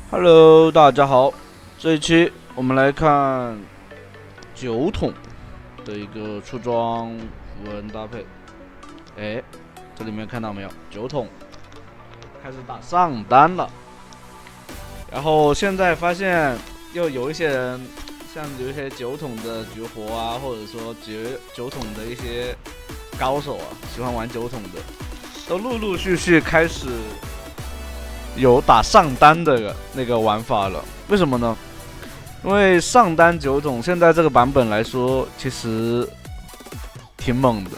Hello，大家好，这一期我们来看酒桶的一个出装符文搭配。哎，这里面看到没有？酒桶开始打上单了。然后现在发现又有一些人，像有一些酒桶的绝活啊，或者说酒桶的一些高手啊，喜欢玩酒桶的，都陆陆续续开始有打上单的那个玩法了。为什么呢？因为上单酒桶现在这个版本来说，其实挺猛的。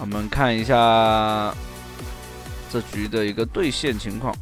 我们看一下这局的一个对线情况。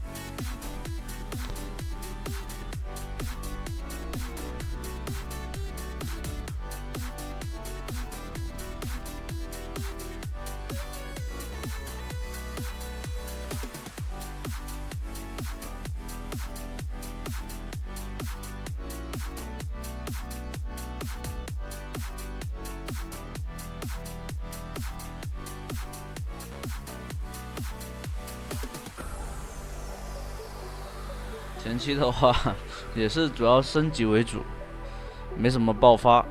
前期的话也是主要升级为主，没什么爆发。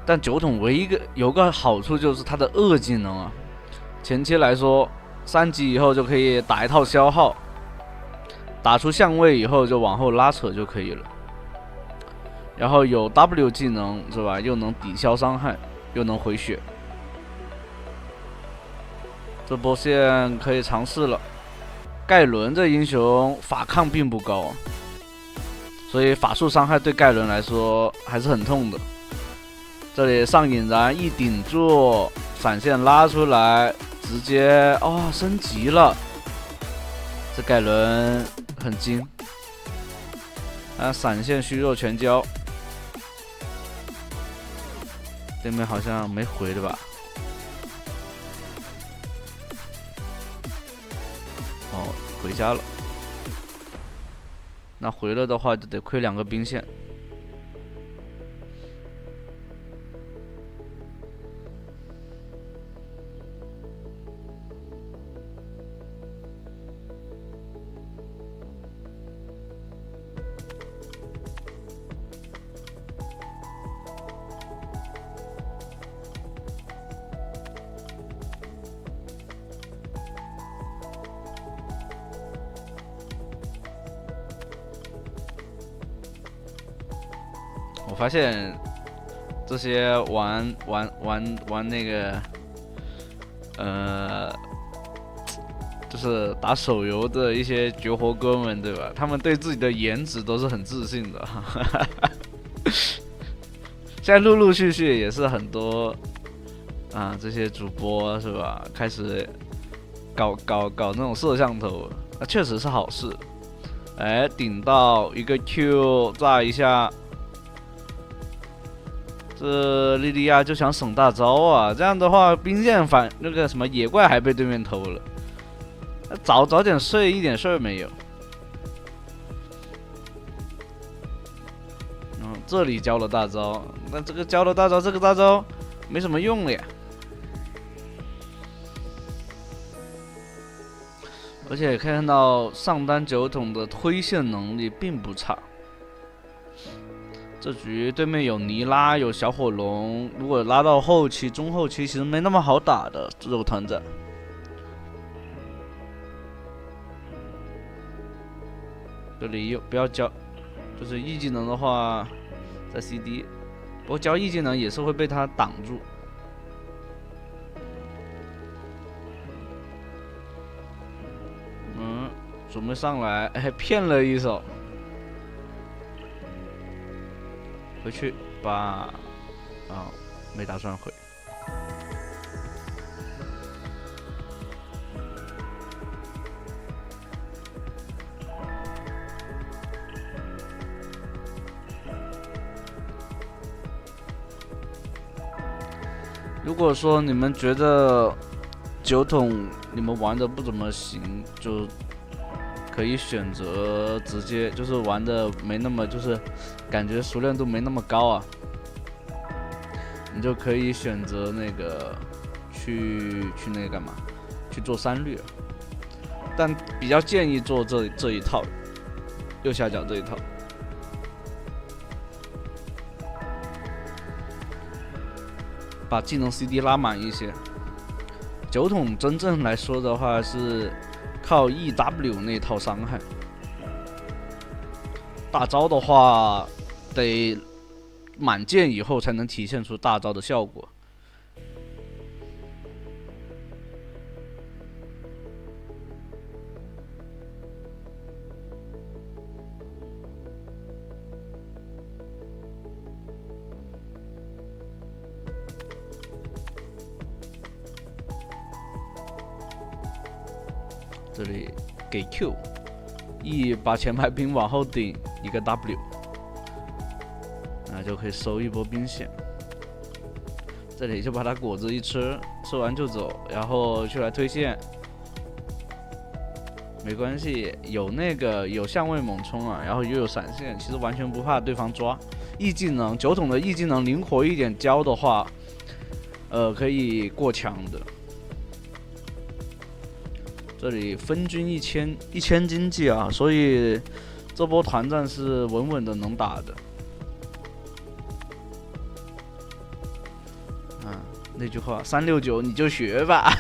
但酒桶唯一有个好处就是它的2技能啊，前期来说3级以后就可以打一套消耗，打出相位以后就往后拉扯就可以了。然后有 W 技能是吧，又能抵消伤害，又能回血，这波线可以尝试了。盖伦这英雄法抗并不高，所以法术伤害对盖伦来说还是很痛的。这里上引燃一顶住，闪现拉出来，直接升级了。这盖伦很精，闪现虚弱全交。对面好像没回的吧？回家了。那回了的话就得亏2个兵线。我发现这些玩那个就是打手游的一些绝活哥们，对吧？他们对自己的颜值都是很自信的。现在陆陆续续也是很多这些主播是吧，开始搞那种摄像头，确实是好事。哎，顶到一个 Q 炸一下。这莉莉娅就想省大招啊，这样的话兵线那个什么野怪还被对面偷了，早点睡一点事儿没有。这里交了大招，那这个交了大招，这个大招没什么用了呀。而且可以看到上单酒桶的推线能力并不差。这局对面有尼拉，有小火龙，如果拉到后期、中后期，其实没那么好打的这种团战。这里又不要交，就是 E 技能的话，在 CD， 不过交 E 技能也是会被他挡住。准备上来，骗了一手。回去吧，没打算回。如果说你们觉得酒桶你们玩的不怎么行，就可以选择直接就是玩的没那么，就是感觉熟练度没那么高啊，你就可以选择那个去那个干嘛？去做3掠。但比较建议做这一套，右下角这一套。把技能 CD 拉满一些。酒桶真正来说的话是靠 EW 那套伤害，大招的话得满剑以后才能体现出大招的效果。这里给 Q，E 把前排兵往后顶一个 W， 那就可以收一波兵线。这里就把它果子一吃，吃完就走，然后去来推线，没关系，有相位猛冲啊，然后又有闪现，其实完全不怕对方抓。E 技能酒桶的 E 技能灵活一点教的话，可以过墙的。这里分军1000经济啊，所以这波团战是稳稳的能打的。那句话369你就学吧。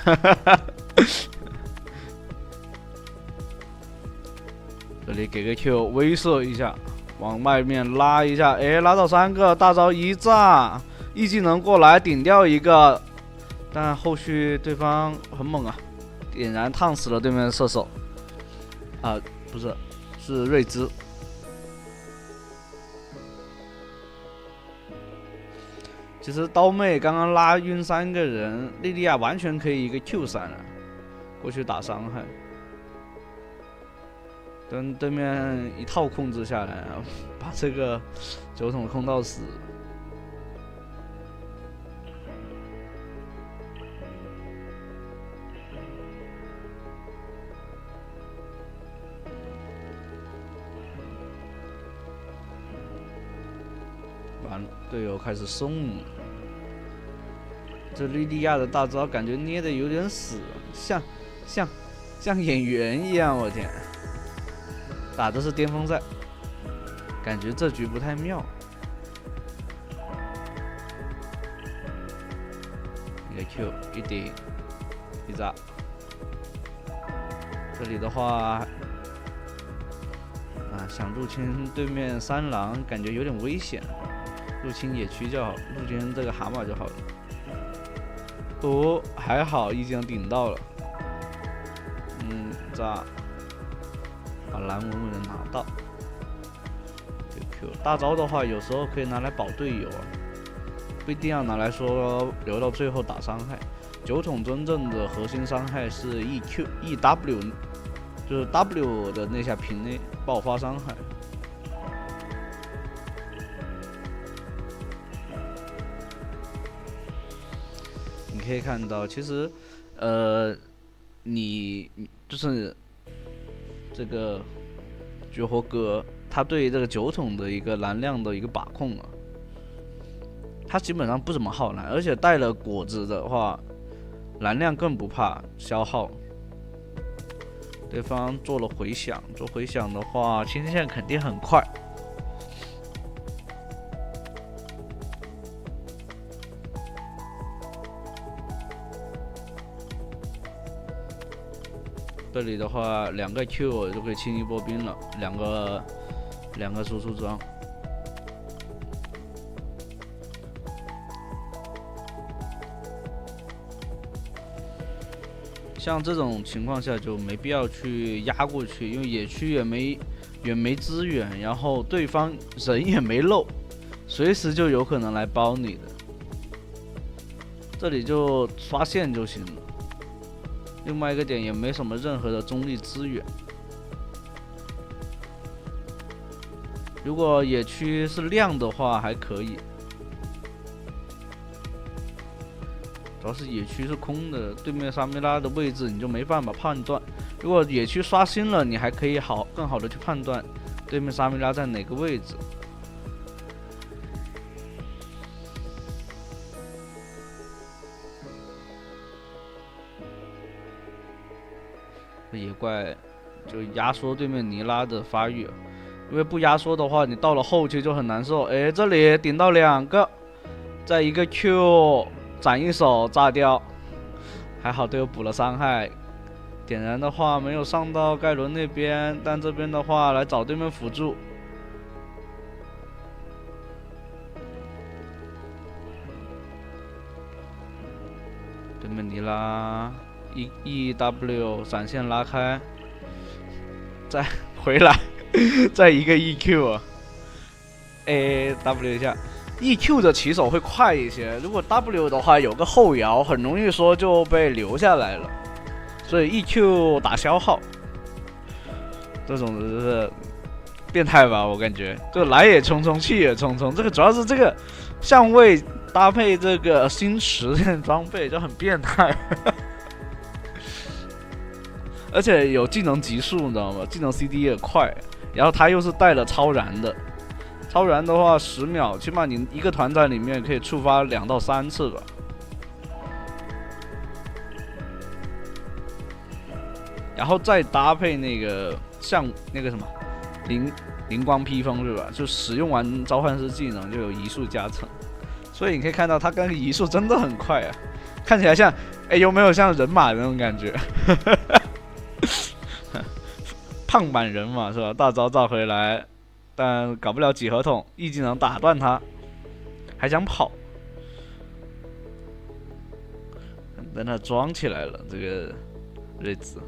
这里给个 Q 威慑一下，往外面拉一下，拉到3个，大招一炸，E 技能过来顶掉一个，但后续对方很猛啊。点燃烫死了对面的射手，不是，是瑞兹。其实刀妹刚刚拉晕3个人，莉莉娅完全可以一个 Q 闪了，过去打伤害，跟对面一套控制下来，把这个酒桶控到死。完了，队友开始送了。这莉莉娅的大招感觉捏的有点死，像演员一样，我天！打的是巅峰赛，感觉这局不太妙。一个 Q 一顶一炸，这里的话。想入侵对面3狼，感觉有点危险。入侵野区就好，入侵这个蛤蟆就好了。还好已经顶到了。炸，把蓝稳稳的拿到。Q 大招的话，有时候可以拿来保队友啊，不一定要拿来说留到最后打伤害。酒桶真正的核心伤害是 EW。就是 W 的那下平内爆发伤害。你可以看到，其实，你就是这个绝活哥，他对这个酒桶的一个蓝量的一个把控啊，他基本上不怎么耗蓝，而且带了果子的话，蓝量更不怕消耗。对方做了回响，做回响的话，清线肯定很快。这里的话，2个 Q 就可以清一波兵了，两个输出装。像这种情况下就没必要去压过去，因为野区也没资源，然后对方人也没漏，随时就有可能来包你的。这里就刷线就行了。另外一个点也没什么任何的中立资源。如果野区是亮的话还可以。主要是野区是空的，对面沙米拉的位置你就没办法判断。如果野区刷新了，你还可以更好的去判断对面沙米拉在哪个位置。野怪就压缩对面尼拉的发育，因为不压缩的话，你到了后期就很难受。哎，这里顶到2个，再一个 Q 斩一手炸掉，还好队友补了伤害。点燃的话没有上到盖伦那边，但这边的话来找对面辅助。对面尼拉 EW 闪现拉开，再回来，再一个 EQ 啊 ，AW 一下 ，EQ 的起手会快一些。如果 W 的话有个后摇，很容易说就被留下来了。所以 EQ 打消耗，这种就是变态吧？我感觉就来也匆匆，去也匆匆。这个主要是这个相位搭配这个星驰这装备就很变态，而且有技能级数，你知道吗？技能 CD 也快，然后他又是带了超燃的，超燃的话10秒，起码你一个团战里面可以触发2到3次吧。然后再搭配那个像那个什么灵光披风是吧？就使用完召唤师技能就有移速加成，所以你可以看到他刚移速真的很快啊，看起来像有没有像人马那种感觉？胖版人马是吧？大招炸回来，但搞不了几合桶，E技能打断他，还想跑，但他装起来了这个瑞兹。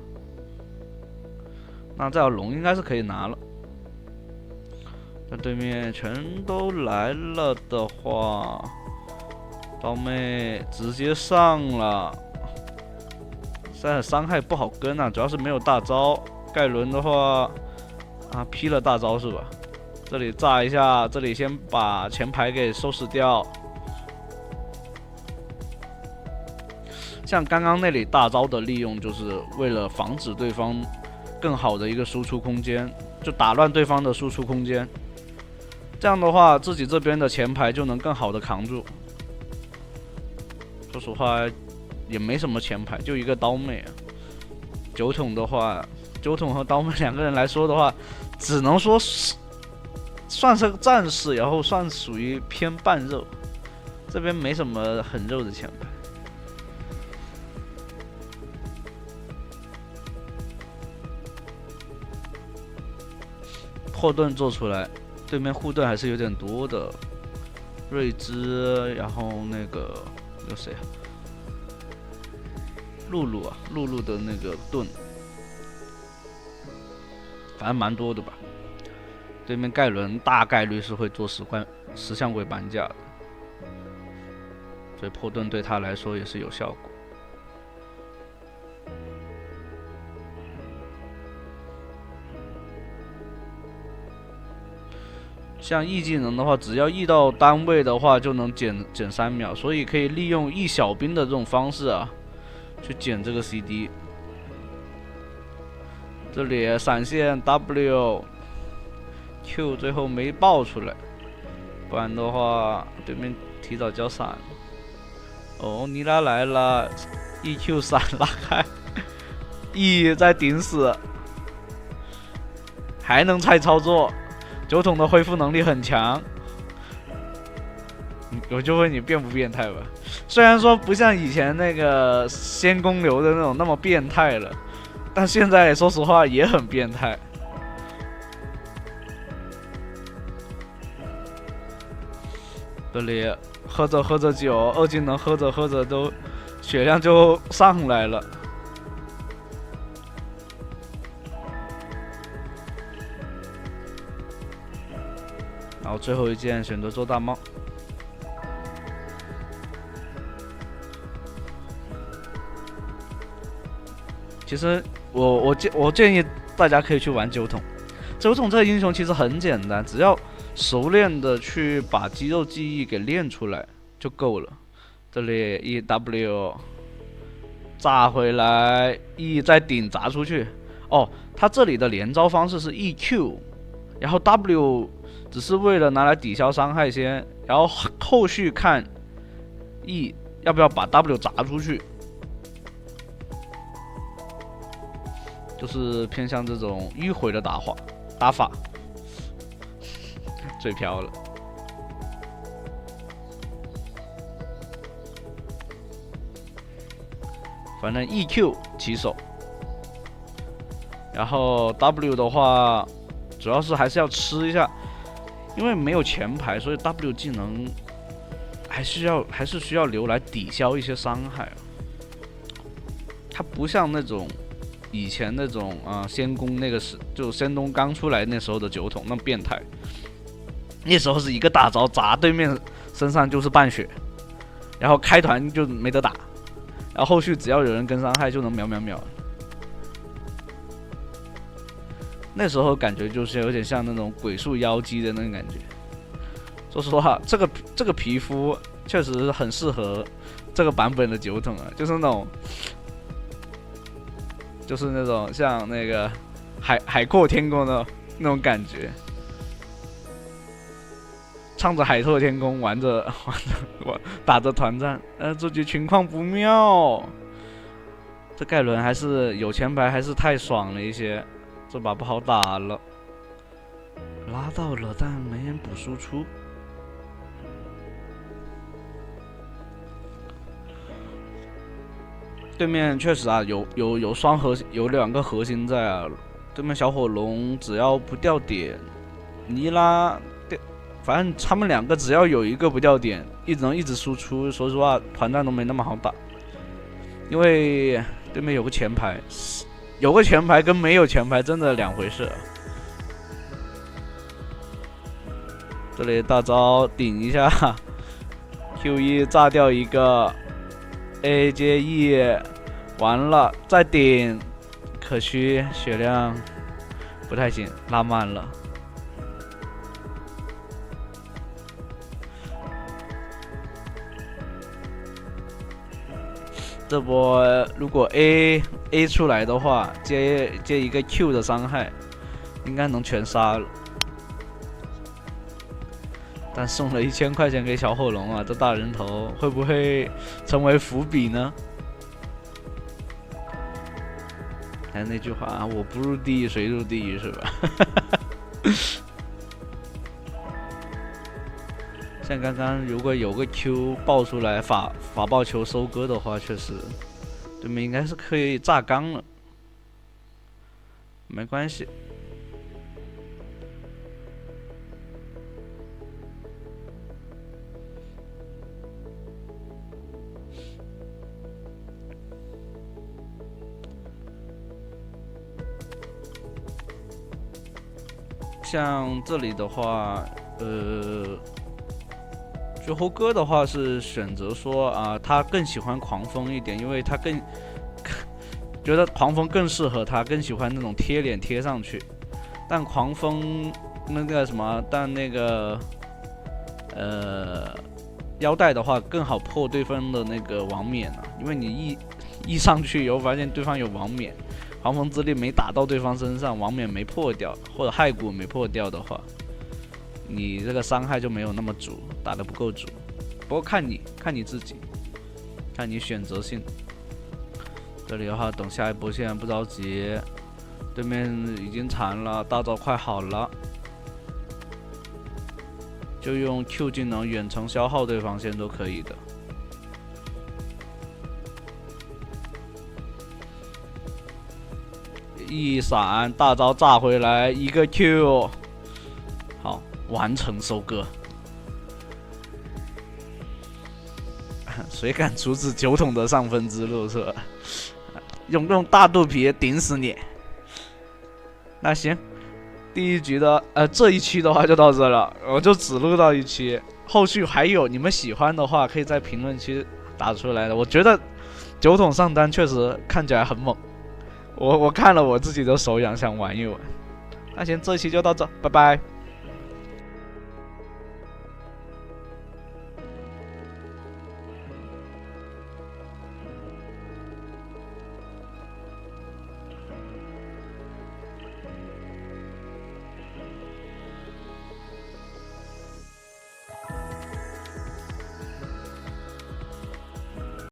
那这条龙应该是可以拿了，但对面全都来了的话，刀妹直接上了。现在伤害不好跟啊，主要是没有大招。盖伦的话啊，劈了大招是吧？这里炸一下，这里先把前排给收拾掉。像刚刚那里大招的利用，就是为了防止对方更好的一个输出空间，就打乱对方的输出空间。这样的话，自己这边的前排就能更好的扛住。说实话，也没什么前排，就一个刀妹啊。酒桶的话，酒桶和刀妹2个人来说的话，只能说算是个战士，然后算属于偏半肉。这边没什么很肉的前排。破盾做出来，对面护盾还是有点多的。瑞兹，然后那个谁啊？露露啊，露露的那个盾，反正蛮多的吧。对面盖伦大概率是会做石像鬼板甲的，所以破盾对他来说也是有效果。像 E 技能的话，只要 E 到单位的话，就能减3秒，所以可以利用 E 小兵的这种方式啊，去减这个 CD。这里闪现 W、Q 最后没爆出来，不然的话对面提早交闪。哦，尼拉来了 ，EQ 闪拉开 ，E 再顶死，还能猜操作。酒桶的恢复能力很强，我就问你变不变态吧？虽然说不像以前那个仙公流的那种那么变态了，但现在说实话也很变态。这里喝着喝着酒，2技能喝着喝着都血量就上来了。然后最后一件选择做大帽，其实我建议大家可以去玩酒桶。酒桶这个英雄其实很简单，只要熟练的去把肌肉记忆给练出来就够了。这里 EW 炸回来 ，E 再顶砸出去。哦，他这里的连招方式是 EQ， 然后 W。只是为了拿来抵消伤害先，然后后续看 E 要不要把 W 砸出去。就是偏向这种迂回的打法，嘴瓢了。反正 EQ 起手，然后 W 的话，主要是还是要吃一下，因为没有前排，所以 W 技能还是需要留来抵消一些伤害啊。它不像那种以前那种仙宫那个就仙东刚出来那时候的酒桶那么变态，那时候是一个大招砸对面身上就是半血，然后开团就没得打。然后后续只要有人跟伤害就能秒。那时候感觉就是有点像那种鬼畜妖姬的那种感觉。说实话，这个皮肤确实很适合这个版本的酒桶啊，就是那种像那个海阔天空的那种感觉，唱着海阔天空，玩着打着团战，这局情况不妙。这盖伦还是有前排，还是太爽了一些，这把不好打了，拉到了，但没人补输出。对面确实啊，有双核，有2个核心在啊。对面小火龙只要不掉点，尼拉。反正他们2个只要有一个不掉点，能一直输出，说实话团战都没那么好打，因为对面有个前排，跟没有前排真的2回事。这里大招顶一下 ，Q1 炸掉一个 ，A 接 E， 完了再顶，可惜血量不太行，拉慢了。这波如果 A 出来的话，接一个 Q 的伤害，应该能全杀了。但送了1000块钱给小火龙啊，这大人头会不会成为伏笔呢？还是那句话，我不入地狱谁入地狱是吧？像刚刚如果有个 Q 爆出来法爆球收割的话，确实对面应该是可以炸缸了。没关系，像这里的话，绝猴哥的话是选择说他更喜欢狂风一点，因为他更觉得狂风更适合他，更喜欢那种贴脸贴上去。但狂风那个什么，但那个腰带的话更好破对方的那个王冕啊，因为你一上去以后发现对方有王冕，狂风之力没打到对方身上，王冕没破掉，或者骸骨没破掉的话，你这个伤害就没有那么足，打得不够足。不过看你自己，看你选择性。这里的话，等下一波线不着急，对面已经残了，大招快好了，就用 Q 技能远程消耗对方线都可以的。一闪，大招炸回来，一个 Q， 好，完成收割。谁敢阻止酒桶的上分之路是吧？用大肚皮顶死你！那行，第一局的这一期的话就到这了，我就只录到1期，后续还有你们喜欢的话，可以在评论区打出来的。我觉得酒桶上单确实看起来很猛，我看了我自己的手痒，想玩一玩。那行，这一期就到这，拜拜。